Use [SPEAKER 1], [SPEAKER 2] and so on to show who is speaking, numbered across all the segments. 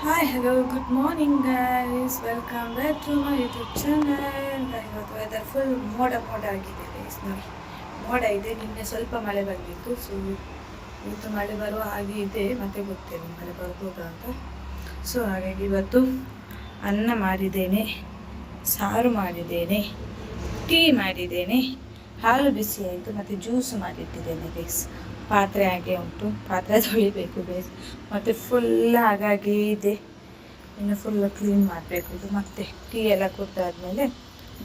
[SPEAKER 1] Hi hello good morning guys, welcome back to my YouTube channel. ಇವತ್ತು weather full ಮೋಡ ಮೋಡ ಆಗಿದೆ guys. ನೋಡಿ, ಮೋಡ ಇದೆ. ನಿನ್ನೆ ಸ್ವಲ್ಪ ಮಳೆ ಬಂದಿತ್ತು, ಸೊ ಇವತ್ತು ಮಳೆ ಬರುವ ಹಾಗೆ ಇದೆ. ಮತ್ತೆ ಗೊತ್ತಿಲ್ಲ ಮಳೆ ಬರ್ಬೋದಾ ಅಂತ. ಸೊ ಹಾಗಾಗಿ ಇವತ್ತು ಅನ್ನ ಮಾಡಿದ್ದೇನೆ, ಸಾರು ಮಾಡಿದ್ದೇನೆ, ಟೀ ಮಾಡಿದ್ದೇನೆ, ಹಾಲು ಬಿಸಿ ಆಯಿತು, ಮತ್ತು ಜ್ಯೂಸ್ ಮಾಡಿಟ್ಟಿದ್ದೇನೆ ಗೈಸ್. ಪಾತ್ರೆ ಹಾಗೆ ಉಂಟು, ಪಾತ್ರೆ ತೊಳಿಬೇಕು ಗೈಸ್. ಮತ್ತು ಫುಲ್ ಹಾಗಾಗಿ ಇದೆ, ಇನ್ನು ಫುಲ್ ಕ್ಲೀನ್ ಮಾಡಬೇಕು. ಇದು ಮತ್ತೆ ಟೀ ಎಲ್ಲ ಕುದ್ದಾದ್ಮೇಲೆ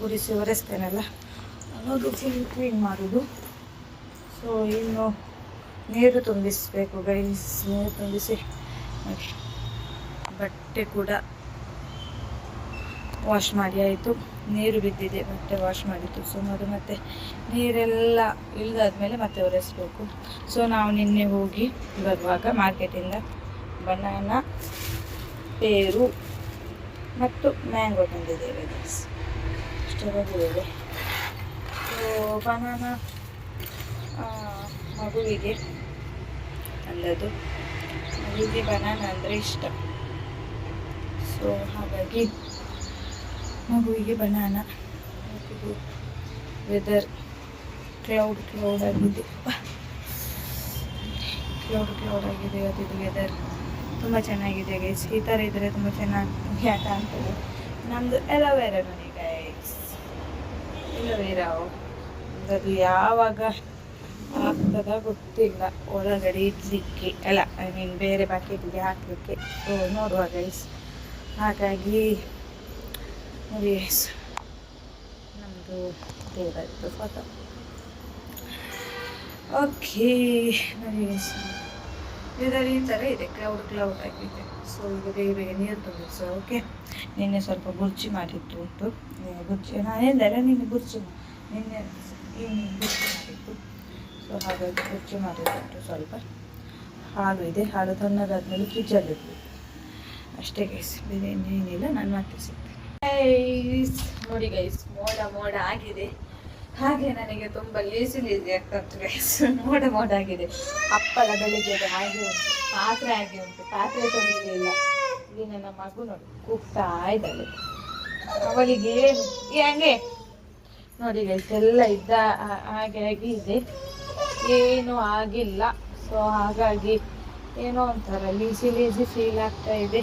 [SPEAKER 1] ಗುಡಿಸಿ ಒರೆಸ್ತೇನಲ್ಲ, ಅನ್ನೋದು ಫುಲ್ ಕ್ಲೀನ್ ಮಾಡೋದು. ಸೊ ಇನ್ನು ನೀರು ತುಂಬಿಸಬೇಕು ಗೈಸ್. ನೀರು ತುಂಬಿಸಿ ಬಟ್ಟೆ ಕೂಡ ವಾಶ್ ಮಾಡಿ ಆಯಿತು. ನೀರು ಬಿದ್ದಿದೆ, ಬಟ್ಟೆ ವಾಶ್ ಮಾಡಿತ್ತು. ಸೊ ಅದು ಮತ್ತೆ ನೀರೆಲ್ಲ ಇಳಿದಾದ್ಮೇಲೆ ಮತ್ತೆ ಒರೆಸ್ಬೇಕು. ಸೊ ನಾವು ನಿನ್ನೆ ಹೋಗಿ ಬರುವಾಗ ಮಾರ್ಕೆಟಿಂದ ಬನಾನಾ, ಪೇರು ಮತ್ತು ಮ್ಯಾಂಗೋ ತಂದಿದ್ದೇವೆ ಗೈಸ್. ಅಷ್ಟೇ ಬಂದಿದ್ದೇವೆ. ಸೊ ಬನಾನಾ ಮಗುವಿಗೆ ತಂದದ್ದು. ಮಗುವಿಗೆ ಬನಾನಾ ಅಂದರೆ ಇಷ್ಟ. ಸೊ ಹಾಗಾಗಿ ಮಗುವಿಗೆ ಬನಾನಾ. ವೆದರ್ ಕ್ಲೌಡ್ ಆಗಿದೆ, ಕ್ಲೌಡ್ ಆಗಿದೆ. ಇವತ್ತಿದು ವೆದರ್ ತುಂಬ ಚೆನ್ನಾಗಿದೆ ಗೈಸ್. ಈ ಥರ ಇದ್ದರೆ ತುಂಬ ಚೆನ್ನಾಗಿ ಕಾಣ್ತದೆ. ನಮ್ಮದು ಎಲೋವೇರಾ ನೋಡಿ ಗೈಸ್, ಎಲೋವೇರಾ ಅದು ಯಾವಾಗ ಆಗ್ತದ ಗೊತ್ತಿಲ್ಲ, ಒಳಗಡೆ ಇಡ್ಲಿಕ್ಕೆ ಅಲ್ಲ, ಐ ಮೀನ್ ಬೇರೆ ಬಕೆಟಿಗೆ ಹಾಕಲಿಕ್ಕೆ. ಸೊ ನೋಡುವ ಗೈಸ್. ಹಾಗಾಗಿ ನೋಡಿ ಗೈಸ್, ನಮ್ಮದು ದೇವರದ್ದು ಫೋಟೋ. ಓಕೆ ನೋಡಿ ಗೈಸ್, ವೆದರ್ ಈ ಥರ ಇದೆ, ಕ್ಲೌಡ್ ಆಗಿದೆ. ಸೊ ಈಗ ಬೇಗ ನೀರು ತುಂಬಿಸು. ಓಕೆ, ನಿನ್ನೆ ಸ್ವಲ್ಪ ಬುರ್ಜಿ ಮಾಡಿತ್ತು ಉಂಟು. ಬುರ್ಜಿ ನಾನೆಂದಲ್ಲ, ನಿನ್ನೆ ಬುರ್ಜಿ ಮಾಡಿತ್ತು. ಸೊ ಹಾಗಾಗಿ ಬುರ್ಜಿ ಮಾಡಿದ್ದು ಸ್ವಲ್ಪ. ಹಾಲು ಇದೆ, ಹಾಲು ತಣ್ಣಗಾದ್ಮೇಲೆ ಫ್ರಿಜ್ಜಲ್ಲಿ ಇರಬೇಕು ಅಷ್ಟೇ ಗೈಸ್. ಬೇರೆ ಏನೇನಿಲ್ಲ. ನಾನು ಮತ್ತೆ ಸಿಗ್ತೇನೆ ಗೈಸ್. ನೋಡಿ ಗೈಸ್, ಮೋಡ ಆಗಿದೆ. ಹಾಗೆ ನನಗೆ ತುಂಬ ಲೇಸಿ ಆಗ್ತಾ ಉಂಟು ಗೈಸ್. ಮೋಡ ಆಗಿದೆ. ಹಪ್ಪಳ ಬೆಳಿಗ್ಗೆ ಹಾಗೆ ಉಂಟು, ಪಾತ್ರೆ ಹಾಗೆ ಉಂಟು, ಪಾತ್ರೆ ತೊಳಿಲಿಲ್ಲ. ಇಲ್ಲಿ ನನ್ನ ಮಗು ನೋಡಿ ಕೂಗ್ತಾ ಇದ್ದಾಳೆ. ಅವಳಿಗೆ ಹಂಗೆ ನೋಡಿ ಗೈಸ್, ಎಲ್ಲ ಇದ್ದ ಹಾಗೆ ಇದೆ, ಏನೂ ಆಗಿಲ್ಲ. ಸೊ ಹಾಗಾಗಿ ಏನೋ ಒಂಥರ ಲೇಸಿ ಫೀಲ್ ಆಗ್ತಾ ಇದೆ.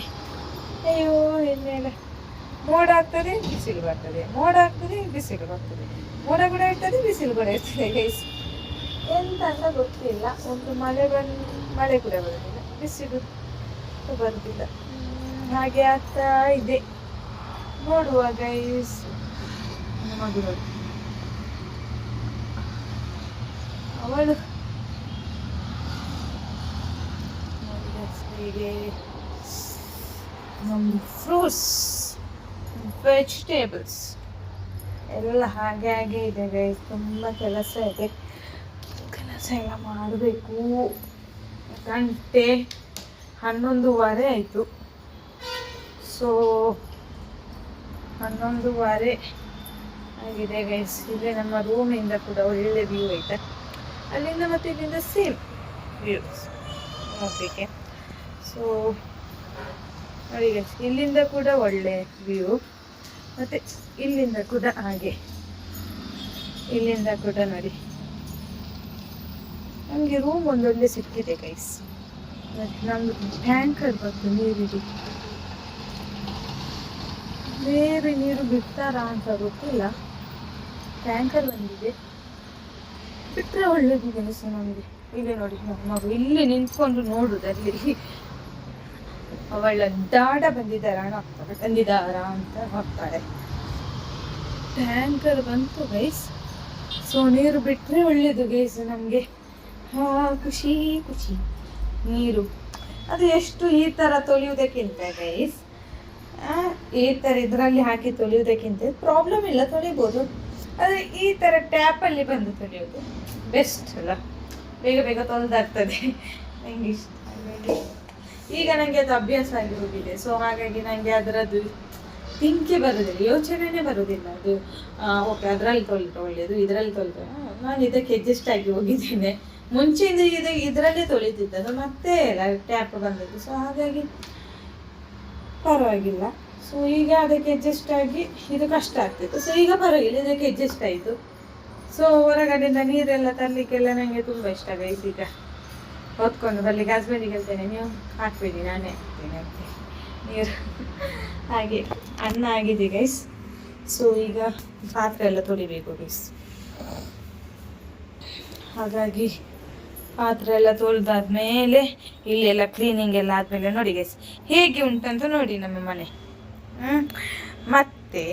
[SPEAKER 1] ಅಯ್ಯೋ, ಇನ್ನೇನು ಮೋಡ ಆಗ್ತದೆ, ಬಿಸಿಲು ಬರ್ತದೆ, ಮೋಡ ಆಗ್ತದೆ, ಬಿಸಿಲು ಬರ್ತದೆ, ಮೋಡ ಕೂಡ ಇರ್ತದೆ, ಬಿಸಿಲು ಕೂಡ ಇರ್ತದೆ ಗೈಸ್. ಎಂತ ಅಂತ ಗೊತ್ತಿಲ್ಲ. ಒಂದು ಮಳೆ ಕೂಡ ಬರೋದಿಲ್ಲ, ಬಿಸಿಲು ಬರುದಿಲ್ಲ. ಹಾಗೆ ಆಗ್ತಾ ಇದೆ. ನೋಡುವ ಗೈಸ್. ಮಗು ನೋಡಿ, ಅವಳು ಹೀಗೆ ನಮ್ಮದು ಫ್ರೂಟ್ಸ್, ವೆಜಿಟೇಬಲ್ಸ್ ಎಲ್ಲ ಹಾಗೆ ಇದೆ ಗೈಸ್. ತುಂಬ ಕೆಲಸ ಇದೆ, ಕೆಲಸ ಎಲ್ಲ ಮಾಡಬೇಕು. ಗಂಟೆ 11:15 ಆಯಿತು. ಸೊ 11:15 ಆಗಿದೆ ಗೈಸ್. ಇಲ್ಲೇ ನಮ್ಮ ರೂಮಿಂದ ಕೂಡ ಒಳ್ಳೆ ವ್ಯೂ ಐತೆ, ಅಲ್ಲಿಂದ ಮತ್ತು ಇಲ್ಲಿಂದ ಸೇಮ್ ವ್ಯೂಸ್ ನೋಡಲಿಕ್ಕೆ. ಸೊ ನೋಡಿ ಗೈಸ್, ಇಲ್ಲಿಂದ ಕೂಡ ಒಳ್ಳೆ ವ್ಯೂ, ಮತ್ತು ಇಲ್ಲಿಂದ ಕೂಡ ಹಾಗೆ, ಇಲ್ಲಿಂದ ಕೂಡ ನೋಡಿ. ನಮಗೆ ರೂಮ್ ಒಂದೊಳ್ಳೆ ಸಿಕ್ಕಿದೆ ಗೈಸ್. ನಮ್ಮದು ಟ್ಯಾಂಕರ್ ಬಂತು ನೀರಿದು. ಬೇರೆ ನೀರು ಬಿಡ್ತಾರಾ ಅಂತ ಗೊತ್ತಿಲ್ಲ. ಟ್ಯಾಂಕರ್ ಬಂದಿದೆ, ಬಿಟ್ಟರೆ ಒಳ್ಳೇದು ಗೈಸ್ ನಮಗೆ. ಇಲ್ಲಿ ನೋಡಿ, ಮಗು ಇಲ್ಲಿ ನಿಂತ್ಕೊಂಡು ನೋಡುದಲ್ಲಿ ಅವಳ ದಾಡ ಬಂದಿದ್ದಾರಾ ಅಂತ ನೋಡ್ತಾಳೆ. ಟ್ಯಾಂಕರ್ ಬಂತು ಗೈಸ್. ಸೊ ನೀರು ಬಿಟ್ಟರೆ ಒಳ್ಳೇದು ಗೈಸ್ ನಮಗೆ. ಖುಷಿ ನೀರು. ಅದು ಎಷ್ಟು ಈ ಥರ ತೊಳೆಯುವುದಕ್ಕಿಂತ ಗೈಸ್, ಈ ಥರ ಇದರಲ್ಲಿ ಹಾಕಿ ತೊಳೆಯುವುದಕ್ಕಿಂತ ಪ್ರಾಬ್ಲಮ್ ಇಲ್ಲ, ತೊಳಿಬೋದು. ಆದರೆ ಈ ಥರ ಟ್ಯಾಪಲ್ಲಿ ಬಂದು ತೊಳೆಯೋದು ಬೆಸ್ಟ್ ಅಲ್ಲ, ಬೇಗ ತೊಳೆದಾಗ್ತದೆ. ನನಗೆ ಇಷ್ಟ. ಈಗ ನನಗೆ ಅದು ಅಭ್ಯಾಸ ಆಗಿ ಹೋಗಿದೆ. ಸೊ ಹಾಗಾಗಿ ನನಗೆ ಅದರದ್ದು ಥಿಂಕೇ ಬರೋದಿಲ್ಲ, ಯೋಚನೆನೇ ಬರೋದಿಲ್ಲ. ಅದು ಓಕೆ, ಅದರಲ್ಲಿ ತೊಳಿದ್ರೆ ಒಳ್ಳೆಯದು, ಇದರಲ್ಲಿ ತೊಳಿದ್ರೆ ನಾನು ಇದಕ್ಕೆ ಅಡ್ಜಸ್ಟ್ ಆಗಿ ಹೋಗಿದ್ದೇನೆ. ಮುಂಚೆಯಿಂದ ಇದರಲ್ಲೇ ತೊಳಿತಿದ್ದದು, ಮತ್ತೆ ಟ್ಯಾಪ್ ಬಂದದ್ದು. ಸೊ ಹಾಗಾಗಿ ಪರವಾಗಿಲ್ಲ. ಸೊ ಈಗ ಅದಕ್ಕೆ ಅಡ್ಜಸ್ಟ್ ಆಗಿ ಇದು ಕಷ್ಟ ಆಗ್ತಿತ್ತು. ಸೊ ಈಗ ಪರವಾಗಿಲ್ಲ, ಇದಕ್ಕೆ ಅಡ್ಜಸ್ಟ್ ಆಯಿತು. ಸೊ ಹೊರಗಡೆಯಿಂದ ನೀರೆಲ್ಲ ತರಲಿಕ್ಕೆಲ್ಲ ನನಗೆ ತುಂಬ ಇಷ್ಟ ಗೈಸ್. ಈಗ ಹೊತ್ಕೊಂಡು ಬರ್ಲಿಕ್ಕೆ ಹಸ್ಬೆಂಡಿಗೆ ಹೇಳ್ತೇನೆ, ನೀವು ಹಾಕಬೇಡಿ ನಾನೇ ಹಾಕ್ತೇನೆ ಅಂತ ನೀರು. ಹಾಗೆ ಅನ್ನ ಆಗಿದೆ ಗೈಸ್. ಸೊ ಈಗ ಪಾತ್ರೆ ಎಲ್ಲ ತೊಳಿಬೇಕು ಗೈಸ್. ಹಾಗಾಗಿ ಪಾತ್ರೆ ಎಲ್ಲ ತೊಳೆದಾದ್ಮೇಲೆ ಇಲ್ಲೆಲ್ಲ ಕ್ಲೀನಿಂಗ್ ಎಲ್ಲ ಆದಮೇಲೆ ನೋಡಿ ಗೈಸ್ ಹೇಗೆ ಉಂಟಂತ ನೋಡಿ ನಮ್ಮ ಮನೆ. ಮತ್ತೆ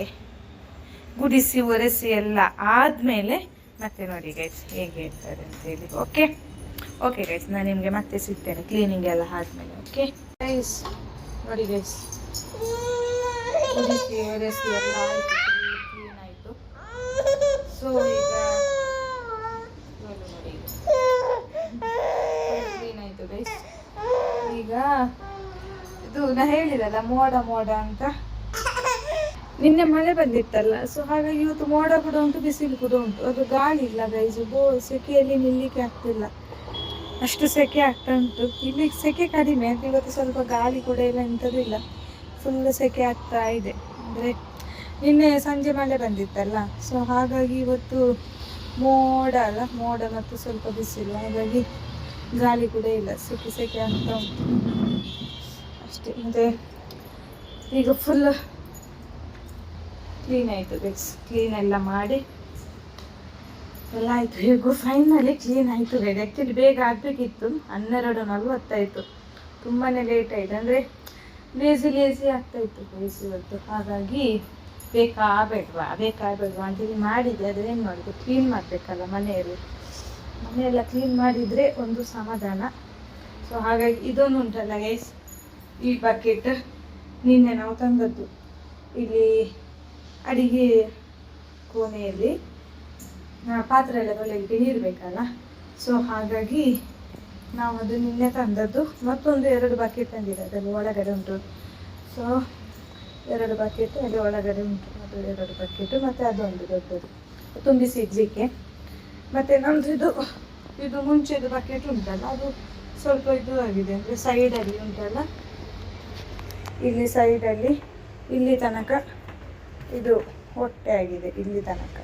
[SPEAKER 1] ಗುಡಿಸಿ ಒರೆಸಿ ಎಲ್ಲ ಆದಮೇಲೆ ಮತ್ತೆ ನೋಡಿ ಗೈಸ್ ಹೇಗೆ ಇರ್ತದೆ ಅಂತೇಳಿ. ಓಕೆ ಓಕೆ ಗೈಸ್, ನಾನು ನಿಮಗೆ ಮತ್ತೆ ಸಿಗ್ತೇನೆ ಕ್ಲೀನಿಂಗ್ ಎಲ್ಲ ಆದಮೇಲೆ. ಓಕೆ ಗೈಸ್ ನೋಡಿ ಗೈಸ್, ಗುಡಿಸಿ ಒರೆಸಿ ಎಲ್ಲ ಆಯಿತು, ಕ್ಲೀನ್ ಆಯಿತು. ಸೊ ಈಗ ನೋಡಿ ಕ್ಲೀನ್ ಆಯಿತು ಗೈಸ್. ಈಗ ಇದು ನಾ ಹೇಳಿದಲ್ಲ ಮೋಡ ಮೋಡ ಅಂತ, ನಿನ್ನೆ ಮಳೆ ಬಂದಿತ್ತಲ್ಲ. ಸೊ ಹಾಗಾಗಿ ಇವತ್ತು ಮೋಡ ಕೂಡ ಉಂಟು, ಬಿಸಿಲು ಕೂಡ ಉಂಟು. ಅದು ಗಾಳಿ ಇಲ್ಲ ಗೈಸ್, ಸೆಕೆಯಲ್ಲಿ ನಿಲ್ಲಿಕ್ಕೆ ಆಗ್ತಿಲ್ಲ, ಅಷ್ಟು ಸೆಕೆ ಆಗ್ತಾ ಉಂಟು. ಇಲ್ಲಿ ಸೆಕೆ ಕಡಿಮೆ ಅಂತ, ಇವತ್ತು ಸ್ವಲ್ಪ ಗಾಳಿ ಕೂಡ ಇಲ್ಲ, ಎಂಥದ್ದು ಇಲ್ಲ, ಫುಲ್ ಸೆಕೆ ಆಗ್ತಾ ಇದೆ. ಅಂದರೆ ನಿನ್ನೆ ಸಂಜೆ ಮಳೆ ಬಂದಿತ್ತಲ್ಲ. ಸೊ ಹಾಗಾಗಿ ಇವತ್ತು ಮೋಡ ಅಲ್ಲ, ಮೋಡ ಮತ್ತು ಸ್ವಲ್ಪ ಬಿಸಿಲು, ಹಾಗಾಗಿ ಗಾಳಿ ಕೂಡ ಇಲ್ಲ, ಸೆಕೆ ಸೆಕೆ ಆಗ್ತಾ ಉಂಟು ಅಷ್ಟೇ. ಮತ್ತು ಈಗ ಫುಲ್ ಕ್ಲೀನ್ ಆಯಿತು ಗೈಸ್, ಕ್ಲೀನ್ ಎಲ್ಲ ಮಾಡಿ ಎಲ್ಲ ಆಯಿತು. ಹೇಗೂ ಫೈನಲಿ ಕ್ಲೀನ್ ಆಯಿತು ಗೈಸ್. ಆ್ಯಕ್ಚುಲಿ ಬೇಗ ಆಗಬೇಕಿತ್ತು, 12:40 ಆಯಿತು, ತುಂಬಾ ಲೇಟ್ ಆಯಿತು. ಅಂದರೆ ಲೇಸಿ ಆಗ್ತಾಯಿತ್ತು ಗೈಸ್ ಇವತ್ತು. ಹಾಗಾಗಿ ಬೇಕಾಗಬೇಡ್ವಾ ಅಂತೇಳಿ ಮಾಡಿದೆ. ಆದರೆ ಏನು ಮಾಡೋದು, ಕ್ಲೀನ್ ಮಾಡಬೇಕಲ್ಲ ಮನೆಯೆಲ್ಲ ಕ್ಲೀನ್ ಮಾಡಿದರೆ ಒಂದು ಸಮಾಧಾನ. ಸೊ ಹಾಗಾಗಿ ಇದೊಂದು ಉಂಟಲ್ಲ ಗೈಸ್, ಈ ಬಕೆಟ್ ನಿನ್ನೆ ನಾವು ತಂದದ್ದು ಇಲ್ಲಿ ಅಡಿಗೆ ಕೋಣೆಯಲ್ಲಿ ಪಾತ್ರೆ ಎಲ್ಲ ತೊಳೆಯಲಿಕ್ಕೆ ನೀರು ಬೇಕಲ್ಲ. ಸೊ ಹಾಗಾಗಿ ನಾವು ಅದು ನಿನ್ನೆ ತಂದದ್ದು. ಮತ್ತೊಂದು 2 ಬಕೆಟ್ ತಂದಿದೆ, ಅದರಲ್ಲಿ ಒಳಗಡೆ ಉಂಟು. ಸೊ 2 ಬಕೆಟ್ ಅಲ್ಲಿ ಒಳಗಡೆ ಉಂಟು, ಅದು 2 ಬಕೆಟ್. ಮತ್ತು ಅದೊಂದು ದೊಡ್ಡದು ತುಂಬಿಸಿ ಇಡ್ಲಿಕ್ಕೆ. ಮತ್ತು ನಮ್ಮದು ಇದು ಮುಂಚೆದು ಬಕೆಟ್ ಉಂಟಲ್ಲ, ಅದು ಸ್ವಲ್ಪ ಇದು ಆಗಿದೆ. ಅಂದರೆ ಸೈಡಲ್ಲಿ ಉಂಟಲ್ಲ, ಇಲ್ಲಿ ಸೈಡಲ್ಲಿ ಇಲ್ಲಿ ತನಕ ಇದು ಹೊಟ್ಟೆ ಆಗಿದೆ, ಇಲ್ಲಿ ತನಕ.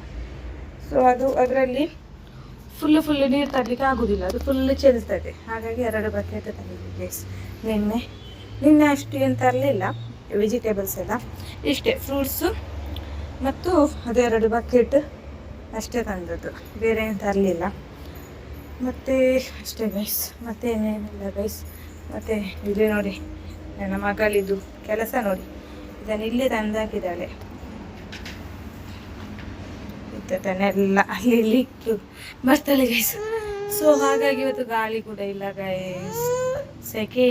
[SPEAKER 1] ಸೊ ಅದು ಅದರಲ್ಲಿ ಫುಲ್ಲು ನೀರು ತರಲಿಕ್ಕೆ ಆಗೋದಿಲ್ಲ, ಅದು ಫುಲ್ಲು ಚೆಲ್ತದೆ. ಹಾಗಾಗಿ 2 ಬಕೆಟ್ ತಂದಿದ್ದೆ ನಿನ್ನೆ ಅಷ್ಟು ಏನು ತರಲಿಲ್ಲ, ವೆಜಿಟೇಬಲ್ಸ್ ಎಲ್ಲ ಇಷ್ಟೇ, ಫ್ರೂಟ್ಸು ಮತ್ತು ಅದು 2 ಬಕೆಟ್ ಅಷ್ಟೇ ತಂದದ್ದು, ಬೇರೆ ಏನು ತರಲಿಲ್ಲ. ಮತ್ತು ಅಷ್ಟೇ ಗೈಸ್, ಮತ್ತೆ ಏನೇನಿಲ್ಲ ಗೈಸ್. ಮತ್ತು ಇಲ್ಲಿ ನೋಡಿ ನನ್ನ ಮಗಳಿದ್ದು ಕೆಲಸ ನೋಡಿ, ಇದನ್ನು ಇಲ್ಲೇ ತಂದಾಕಿದ್ದಾಳೆ. ಇದನ್ನೆಲ್ಲ ಅಲ್ಲಿ ಇಟ್ಟು ಬರ್ತಾಳೆ ಗೈಸ್. ಸೊ ಹಾಗಾಗಿ ಇವತ್ತು ಗಾಳಿ ಕೂಡ ಇಲ್ಲ ಗೈಸ್, ಸೆಕೆ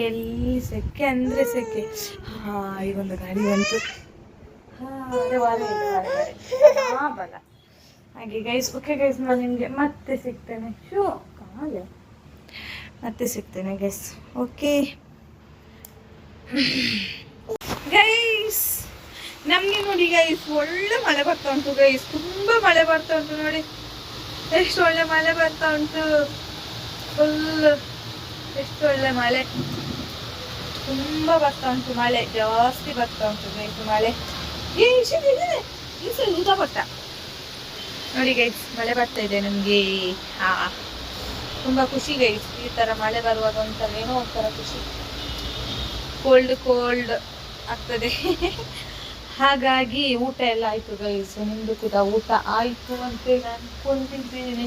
[SPEAKER 1] ಅಂದರೆ ಸೆಕೆ. ಈಗೊಂದು ಗಾಳಿ ಬಂತು, ಬಲ ಹಾಗೆ ಗೈಸ್. ಓಕೆ ಗೈಸ್, ನಾನು ನಿಮಗೆ ಮತ್ತೆ ಸಿಗ್ತೇನೆ. ಮತ್ತೆ ಸಿಗ್ತೇನೆ ಗೈಸ್. ಓಕೆ ಗೈಸ್, ನಮಗೆ ನೋಡಿ ಗೈಸ್ ಒಳ್ಳೆ ಮಳೆ ಬರ್ತಾ ಉಂಟು ಗೈಸ್, ತುಂಬ ಮಳೆ ಬರ್ತಾ ಉಂಟು ನೋಡಿ, ಎಷ್ಟು ಒಳ್ಳೆ ಮಳೆ ಬರ್ತಾ ಉಂಟು. ಫುಲ್ ಎಷ್ಟು ಒಳ್ಳೆ ಮಳೆ, ತುಂಬ ಬರ್ತಾ ಉಂಟು ಮಳೆ, ಜಾಸ್ತಿ ಬರ್ತಾ ಉಂಟು ಗೈಸ್ ಮಳೆ. ಊಟ ಕೊಟ್ಟ ನೋಡಿ ಗೈಸ್, ಮಳೆ ಬರ್ತಾ ಇದೆ ನಮಗೆ. ತುಂಬ ಖುಷಿ ಗೈಸ್, ಈ ಥರ ಮಳೆ ಬರುವಾಗ ಒಂಥರ ಏನೋ ಒಂಥರ ಖುಷಿ, ಕೋಲ್ಡ್ ಆಗ್ತದೆ. ಹಾಗಾಗಿ ಊಟ ಎಲ್ಲ ಆಯಿತು ಗೈಸ್. ನಿಮ್ಮದು ಕೂಡ ಊಟ ಆಯಿತು ಅಂತೇಳಿ ಅಂದ್ಕೊಂಡಿದ್ದೇನೆ,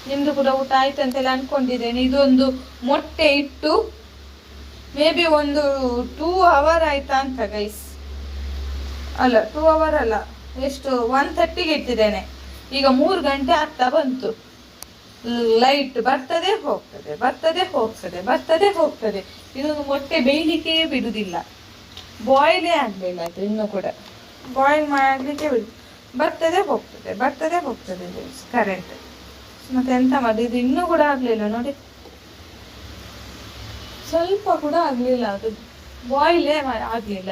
[SPEAKER 1] ನಿಮ್ಮದು ಕೂಡ ಊಟ ಆಯಿತು ಅಂತೇಳಿ ಅಂದ್ಕೊಂಡಿದ್ದೇನೆ. ಇದೊಂದು ಮೊಟ್ಟೆ ಇಟ್ಟು ಮೇ ಬಿ ಒಂದು 2 hour ಆಯಿತಾ ಅಂತ ಗೈಸ್. ಅಲ್ಲ 2 hour ಅಲ್ಲ, ಎಷ್ಟು 1:30ಗೆ ಇಟ್ಟಿದ್ದೇನೆ, ಈಗ 3 ಗಂಟೆ ಆಗ್ತಾ ಬಂತು. ಲೈಟ್ ಬರ್ತದೆ ಹೋಗ್ತದೆ. ಇದೊಂದು ಮೊಟ್ಟೆ ಬೇಯಲಿಕ್ಕೆ ಬಿಡುವುದಿಲ್ಲ, ಬಾಯ್ಲೇ ಆಗಲಿಲ್ಲ ಅದು ಇನ್ನೂ ಕೂಡ, ಬಾಯ್ಲ್ ಮಾಡಲಿಕ್ಕೆ ಬರ್ತದೆ ಹೋಗ್ತದೆ ಕರೆಂಟ್. ಮತ್ತೆ ಎಂತ ಮಾಡೋದು, ಇದು ಇನ್ನೂ ಕೂಡ ಆಗಲಿಲ್ಲ ನೋಡಿ, ಸ್ವಲ್ಪ ಕೂಡ ಆಗಲಿಲ್ಲ, ಅದು ಬಾಯ್ಲೇ ಆಗಲಿಲ್ಲ.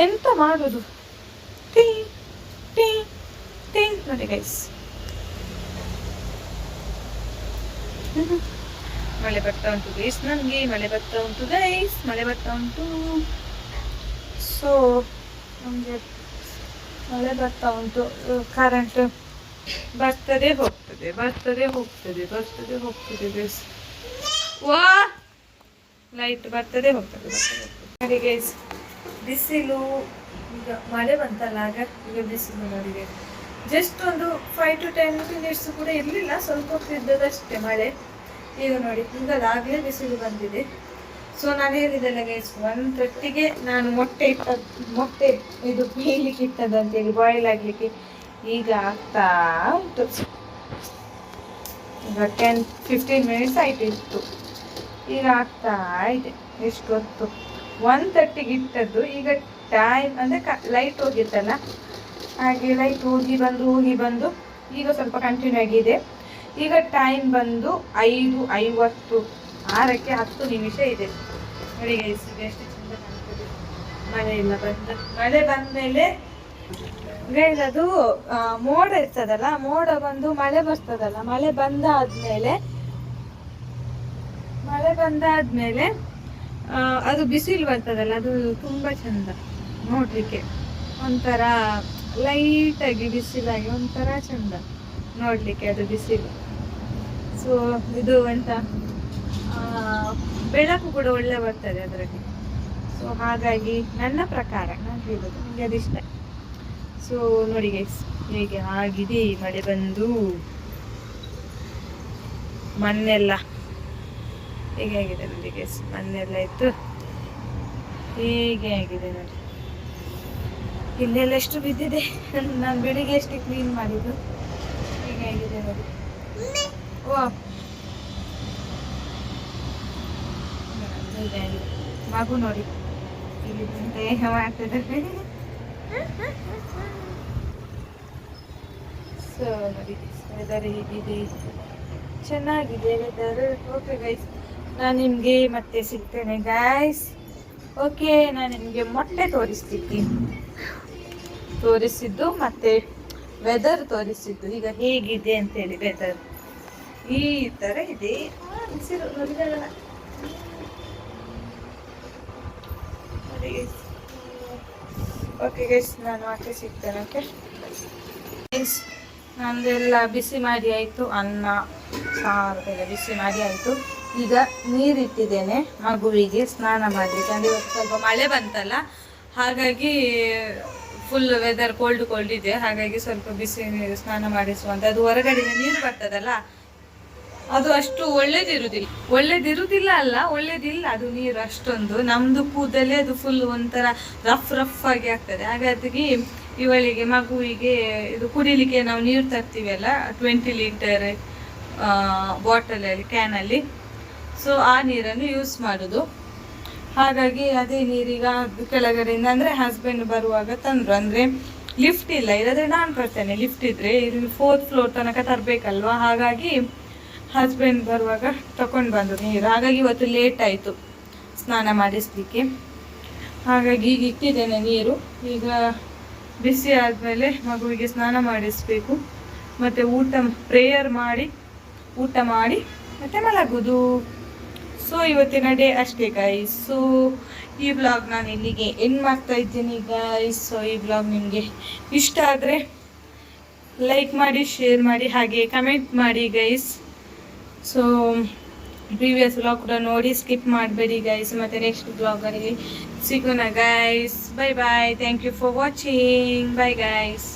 [SPEAKER 1] ಎಂತ ಮಾಡೋದು, ನೋಡಿ ಗೈಸ್. ಮಳೆ ಬರ್ತಾ ಉಂಟು ಗೈಸ್, ನನಗೆ ಮಳೆ ಬರ್ತಾ ಉಂಟು. ಸೊ ನಮಗೆ ಮಳೆ ಬರ್ತಾ ಉಂಟು. ಕರೆಂಟ್ ಬರ್ತದೆ ಹೋಗ್ತದೆ, ಬರ್ತದೆ ಹೋಗ್ತದೆ, ಬರ್ತದೆ ಹೋಗ್ತದೆ. ಗೈಸ್ ವಾ ಲೈಟ್ ಬರ್ತದೆ ಹೋಗ್ತದೆ, ನೋಡಿ ಗೈಸ್. ಬಿಸಿಲು ಈಗ ಮಳೆ ಬಂತಲ್ಲ, ಆಗ ಈಗ ಬಿಸಿಲು ನೋಡಿ ಗೈಸ್. ಜಸ್ಟ್ ಒಂದು 5 to 10 minutes ಕೂಡ ಇರಲಿಲ್ಲ, ಸ್ವಲ್ಪ ಹೊತ್ತು ಇದ್ದದಷ್ಟೇ ಮಳೆ. ಈಗ ನೋಡಿ ಈಗಲಾಗಲೇ ಬಿಸಿಲು ಬಂದಿದೆ. ಸೊ ನಾನು ಹೇಳಿದ್ದೆಲ್ಲ ಗೈಸ್, 1:30ಗೆ ನಾನು ಮೊಟ್ಟೆ ಇದು ಬೇಯಲಿಕ್ಕೆ ಇಟ್ಟದಂತೇಳಿ, ಬಾಯ್ಲ್ ಆಗಲಿಕ್ಕೆ. ಈಗ ಆಗ್ತಾ ಉಂಟು. ಈಗ 10-15 minutes ಆಯ್ತು ಇತ್ತು, ಈಗ ಆಗ್ತಾ ಇದೆ. ಎಷ್ಟು ಹೊತ್ತು 1:30ಗೆ ಇಟ್ಟದ್ದು. ಈಗ ಟೈಮ್ ಅಂದರೆ ಲೈಟ್ ಹೋಗಿತ್ತಲ್ಲ, ಹಾಗೆ ಲೈಟ್ ಹೋಗಿ ಬಂದು ಈಗ ಸ್ವಲ್ಪ ಕಂಟಿನ್ಯೂ ಆಗಿದೆ. ಈಗ ಟೈಮ್ ಬಂದು 5:50, 6ಕ್ಕೆ 10 ನಿಮಿಷ ಇದೆ. ನೋಡಿ ಗೈಸ್, ಈಗ ಎಷ್ಟು ಚಂದ ಕಾಣ್ತದೆ. ಮಳೆ ಬಂದಮೇಲೆ ಗೈಸ್ ಅದು ಮೋಡ ಇರ್ತದಲ್ಲ, ಮೋಡ ಬಂದು ಮಳೆ ಬರ್ತದಲ್ಲ, ಮಳೆ ಬಂದಾದ್ಮೇಲೆ ಅದು ಬಿಸಿಲು ಬರ್ತದಲ್ಲ, ಅದು ತುಂಬಾ ಚಂದ ನೋಡ್ಲಿಕ್ಕೆ. ಒಂಥರ ಲೈಟಾಗಿ ಬಿಸಿಲಾಗಿ ಒಂಥರ ಚಂದ ನೋಡ್ಲಿಕ್ಕೆ ಅದು ಬಿಸಿಲು. ಸೊ ಇದು ಎಂತ ಬೆಳಕು ಕೂಡ ಒಳ್ಳೆ ಬರ್ತದೆ ಅದರಲ್ಲಿ. ಸೊ ಹಾಗಾಗಿ ನನ್ನ ಪ್ರಕಾರ ನಾನು ಹೇಳೋದು, ನನಗೆ ಅದಿಷ್ಟ. ಸೊ ನೋಡಿ ಗೈಸ್, ಹೇಗೆ ಆಗಿದೆ ಮಳೆ ಬಂದು. ಮಣ್ಣೆಲ್ಲ ಹೇಗೆ ಆಗಿದೆ ನೋಡಿ ಗೈಸ್, ಮಣ್ಣೆಲ್ಲ ಇತ್ತು ಹೇಗೆ ಆಗಿದೆ ನೋಡಿ. ಇಲ್ಲೆಲ್ಲ ಎಷ್ಟು ಬಿದ್ದಿದೆ, ನಾನು ಬೆಳಿಗ್ಗೆ ಎಷ್ಟು ಕ್ಲೀನ್ ಮಾಡಿದ್ದು. ಹೇಗೆ ಆಗಿದೆ ನೋಡಿ. ಓ ಮಗು ನೋಡಿ ಇಲ್ಲಿ ದೇಹ ಮಾಡ್ತದೆ. ಸೊ ನೋಡಿ ವೆದರ್ ಹೀಗಿದೆ, ಚೆನ್ನಾಗಿದೆ ವೆದರ್. ಓಕೆ ಗೈಸ್, ನಾನು ನಿಮಗೆ ಮತ್ತೆ ಸಿಗ್ತೇನೆ ಗೈಸ್. ಓಕೆ, ನಾನು ನಿಮಗೆ ಮೊಟ್ಟೆ ತೋರಿಸಿದ್ದು ಮತ್ತೆ ವೆದರ್ ತೋರಿಸಿದ್ದು. ಈಗ ಹೇಗಿದೆ ಅಂತೇಳಿ ವೆದರ್ ಈ ಥರ ಇದೆ. ಬಿಸಿಲು ನೋಡಿದಾಗಲ್ಲ. ಓಕೆ ಗೈಸ್, ನಾನು ಮತ್ತೆ ಸಿಗ್ತೇನೆ. ಓಕೆ ಗೈಸ್, ನಂದೆಲ್ಲ ಬಿಸಿ ಮಾಡಿ ಆಯಿತು, ಅನ್ನ ಸಾರು ಎಲ್ಲ ಬಿಸಿ ಮಾಡಿ ಆಯಿತು. ಈಗ ನೀರಿಟ್ಟಿದ್ದೇನೆ ಮಗುವಿಗೆ ಸ್ನಾನ ಮಾಡಲಿಕ್ಕೆ. ಅಂದರೆ ಇವತ್ತು ಸ್ವಲ್ಪ ಮಳೆ ಬಂತಲ್ಲ, ಹಾಗಾಗಿ ಫುಲ್ ವೆದರ್ ಕೋಲ್ಡ್ ಇದೆ. ಹಾಗಾಗಿ ಸ್ವಲ್ಪ ಬಿಸಿ ನೀರು ಸ್ನಾನ ಮಾಡಿಸುವಂತ. ಅದು ಹೊರಗಡೆ ನೀರು ಬರ್ತದಲ್ಲ, ಅದು ಅಷ್ಟು ಒಳ್ಳೇದಿರುವುದಿಲ್ಲ ಅದು ನೀರು ಅಷ್ಟೊಂದು. ನಮ್ದು ಕೂದಲೇ ಅದು ಫುಲ್ ಒಂಥರ ರಫ್ ಆಗಿ ಆಗ್ತದೆ. ಹಾಗಾಗಿ ಇವಳಿಗೆ ಮಗುವಿಗೆ ಇದು ಕುಡಿಲಿಕ್ಕೆ ನಾವು ನೀರು ತರ್ತೀವಿ ಅಲ್ಲ, 20 ಲೀಟರ್ ಬಾಟಲಲ್ಲಿ, ಕ್ಯಾನಲ್ಲಿ. ಸೊ ಆ ನೀರನ್ನು ಯೂಸ್ ಮಾಡೋದು. ಹಾಗಾಗಿ ಅದೇ ನೀರೀಗ ಕೆಳಗಡೆಯಿಂದ, ಅಂದರೆ ಹಸ್ಬೆಂಡ್ ಬರುವಾಗ ತಂದರು. ಅಂದರೆ ಲಿಫ್ಟ್ ಇಲ್ಲ, ಇಲ್ಲದ್ರೆ ನಾನು ಬರ್ತೇನೆ. ಲಿಫ್ಟ್ ಇದ್ರೆ ಇಲ್ಲಿ 4th ಫ್ಲೋರ್ ತನಕ ತರಬೇಕಲ್ವಾ, ಹಾಗಾಗಿ ಹಸ್ಬೆಂಡ್ ಬರುವಾಗ ತಗೊಂಡು ಬಂದರು ನೀರು. ಹಾಗಾಗಿ ಇವತ್ತು ಲೇಟ್ ಆಯಿತು ಸ್ನಾನ ಮಾಡಿಸ್ಲಿಕ್ಕೆ. ಹಾಗಾಗಿ ಈಗ ಇಟ್ಟಿದ್ದೇನೆ ನೀರು. ಈಗ ಬಿಸಿ ಆದಮೇಲೆ ಮಗುವಿಗೆ ಸ್ನಾನ ಮಾಡಿಸ್ಬೇಕು, ಮತ್ತು ಪ್ರೇಯರ್ ಮಾಡಿ ಊಟ ಮಾಡಿ ಮತ್ತೆ ಮಲಗೋದು. ಸೊ ಇವತ್ತಿನ ಡೇ ಅಷ್ಟೇ ಗೈಸ್. ಸೊ ಈ ಬ್ಲಾಗ್ ನಾನು ಇಲ್ಲಿಗೆ ಎಂಡ್ ಮಾಡ್ತಾ ಇದ್ದೀನಿ ಗೈಸ್. ಸೊ ಈ ಬ್ಲಾಗ್ ನಿಮಗೆ ಇಷ್ಟ ಆದರೆ ಲೈಕ್ ಮಾಡಿ, ಶೇರ್ ಮಾಡಿ, ಹಾಗೆ ಕಮೆಂಟ್ ಮಾಡಿ ಗೈಸ್. ಸೊ ಪ್ರೀವಿಯಸ್ ಬ್ಲಾಗ್ ಕೂಡ ನೋಡಿ, ಸ್ಕಿಪ್ ಮಾಡಬೇಡಿ ಗೈಸ್. ಮತ್ತು ನೆಕ್ಸ್ಟ್ ಬ್ಲಾಗಲ್ಲಿ ಸಿಗೋಣ guys. Bye bye, thank you for watching. Bye guys.